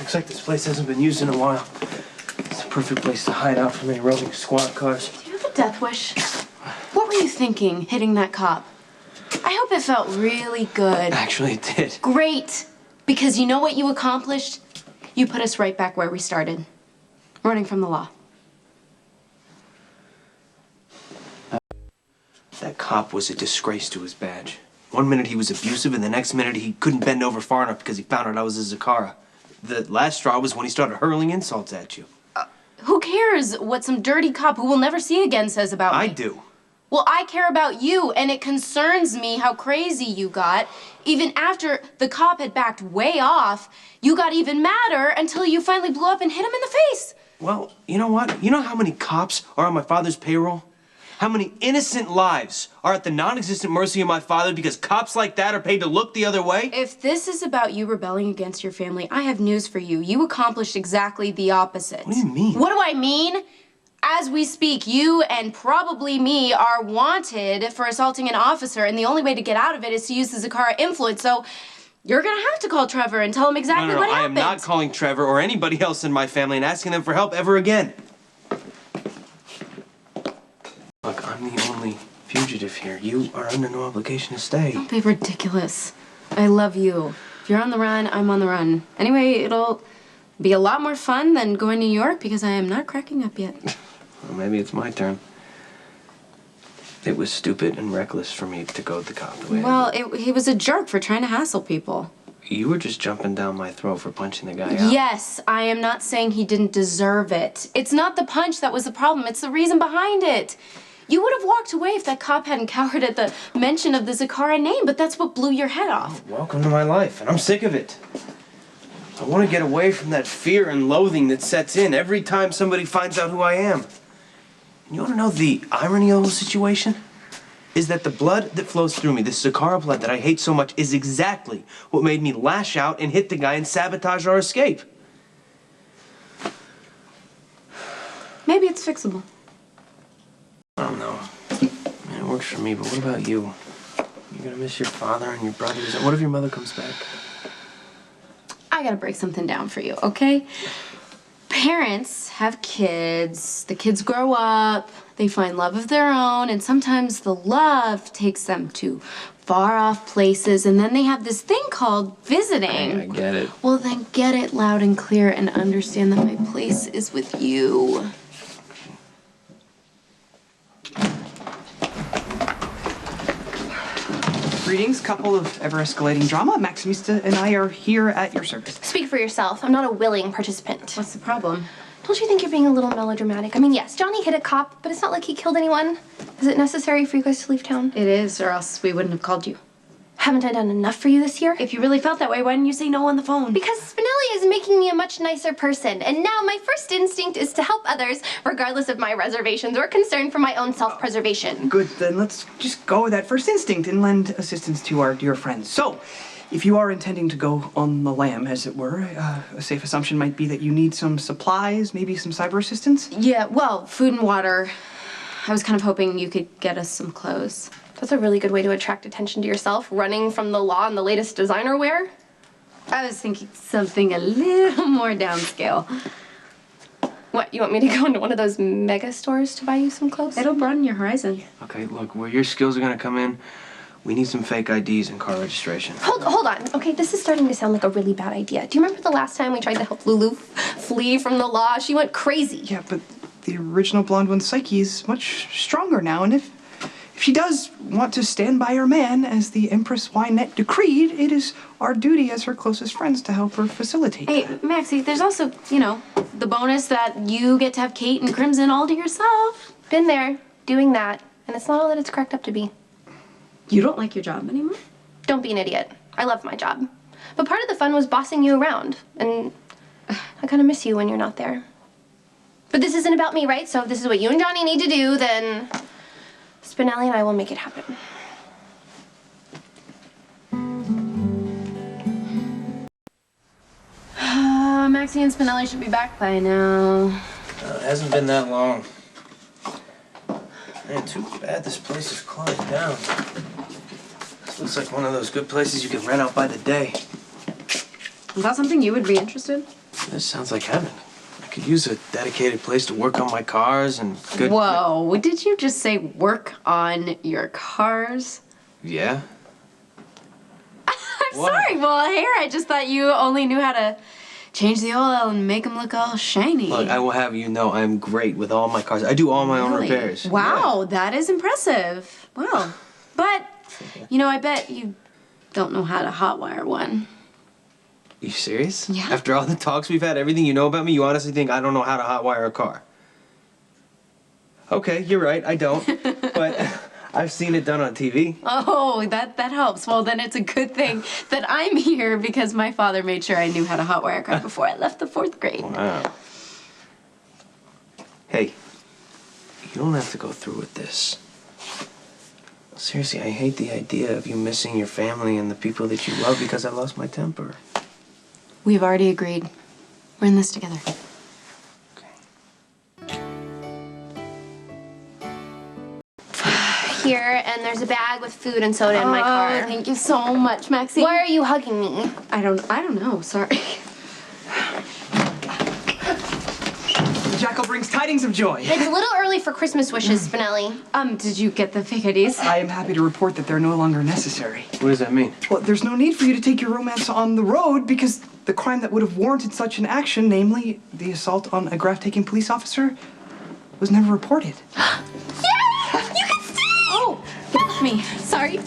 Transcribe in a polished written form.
Looks like this place hasn't been used in a while. It's a perfect place to hide out from any roving squad cars. Do you have a death wish? What were you thinking, hitting that cop? I hope it felt really good. Actually, it did. Great! Because you know what you accomplished? You put us right back where we started. Running from the law. That cop was a disgrace to his badge. One minute he was abusive, and the next minute he couldn't bend over far enough because he found out I was a Zakara. The last straw was when he started hurling insults at you. Who cares what some dirty cop who we'll never see again says about me? I do. Well, I care about you, and it concerns me how crazy you got. Even after the cop had backed way off, you got even madder until you finally blew up and hit him in the face. Well, you know what? You know how many cops are on my father's payroll? How many innocent lives are at the non-existent mercy of my father because cops like that are paid to look the other way? If this is about you rebelling against your family, I have news for you. You accomplished exactly the opposite. What do you mean? What do I mean? As we speak, you and probably me are wanted for assaulting an officer, and the only way to get out of it is to use the Zakara influence, so you're gonna have to call Trevor and tell him exactly what happened. I am not calling Trevor or anybody else in my family and asking them for help ever again. Look, I'm the only fugitive here. You are under no obligation to stay. Don't be ridiculous. I love you. If you're on the run, I'm on the run. Anyway, it'll be a lot more fun than going to New York because I am not cracking up yet. Well, maybe it's my turn. It was stupid and reckless for me to go the cop the way I did. He was a jerk for trying to hassle people. You were just jumping down my throat for punching the guy out. Yes, I am not saying he didn't deserve it. It's not the punch that was the problem. It's the reason behind it. You would have walked away if that cop hadn't cowered at the mention of the Zakara name, but that's what blew your head off. Welcome to my life, and I'm sick of it. I want to get away from that fear and loathing that sets in every time somebody finds out who I am. You want to know the irony of the whole situation? Is that the blood that flows through me, this Zakara blood that I hate so much, is exactly what made me lash out and hit the guy and sabotage our escape. Maybe it's fixable. I don't know. Man, it works for me, but what about you? You're gonna miss your father and your brothers. What if your mother comes back? I gotta break something down for you, okay? Parents have kids, the kids grow up, they find love of their own, and sometimes the love takes them to far off places, and then they have this thing called visiting. I get it. Well, then get it loud and clear and understand that my place is with you. Greetings, couple of ever-escalating drama. Maximista and I are here at your service. Speak for yourself. I'm not a willing participant. What's the problem? Don't you think you're being a little melodramatic? I mean, yes, Johnny hit a cop, but it's not like he killed anyone. Is it necessary for you guys to leave town? It is, or else we wouldn't have called you. Haven't I done enough for you this year? If you really felt that way, why didn't you say no on the phone? Because Spinelli is making me a much nicer person, and now my first instinct is to help others, regardless of my reservations or concern for my own self-preservation. Good, then let's just go with that first instinct and lend assistance to our dear friends. So, if you are intending to go on the lam, as it were, a safe assumption might be that you need some supplies, maybe some cyber assistance? Yeah, well, food and water. I was kind of hoping you could get us some clothes. That's a really good way to attract attention to yourself, running from the law and the latest designer wear. I was thinking something a little more downscale. What, you want me to go into one of those mega stores to buy you some clothes? It'll broaden your horizon. Okay, look, where your skills are gonna come in, we need some fake IDs and car registration. Hold on. Okay, this is starting to sound like a really bad idea. Do you remember the last time we tried to help Lulu flee from the law? She went crazy. Yeah, but the original blonde one's psyche is much stronger now, and if she does want to stand by her man, as the Empress Wynette decreed, it is our duty as her closest friends to help her facilitate. Hey, Maxie, there's also, you know, the bonus that you get to have Kate and Crimson all to yourself. Been there, doing that, and it's not all that it's cracked up to be. You don't like your job anymore? Don't be an idiot. I love my job. But part of the fun was bossing you around, and I kind of miss you when you're not there. But this isn't about me, right? So if this is what you and Johnny need to do, then Spinelli and I will make it happen. Maxie and Spinelli should be back by now. It hasn't been that long. Man, too bad this place is closed down. This looks like one of those good places you can rent out by the day. Is that something you would be interested? This sounds like heaven. I could use a dedicated place to work on my cars and good... Whoa, did you just say work on your cars? Yeah? I'm What? sorry, well, here, I just thought you only knew how to change the oil and make them look all shiny. Look, I will have you know I'm great with all my cars. I do all my own Really? repairs. Wow, that is impressive. Wow. But, I bet you don't know how to hotwire one. You serious? Yeah. After all the talks we've had, everything you know about me, you honestly think I don't know how to hotwire a car? Okay, you're right, I don't. But I've seen it done on TV. Oh, that helps. Well, then it's a good thing that I'm here because my father made sure I knew how to hotwire a car before I left the 4th grade. Wow. Hey, you don't have to go through with this. Seriously, I hate the idea of you missing your family and the people that you love because I lost my temper. We've already agreed. We're in this together. Here, and there's a bag with food and soda in my car. Thank you so much, Maxine. Why are you hugging me? I don't know. Sorry. The jackal brings tidings of joy. It's a little early for Christmas wishes, Spinelli. Did you get the fake IDs? I am happy to report that they're no longer necessary. What does that mean? Well, there's no need for you to take your romance on the road because the crime that would have warranted such an action, namely the assault on a graph-taking police officer, was never reported. Yeah! You can stay! Oh, get off me. Sorry.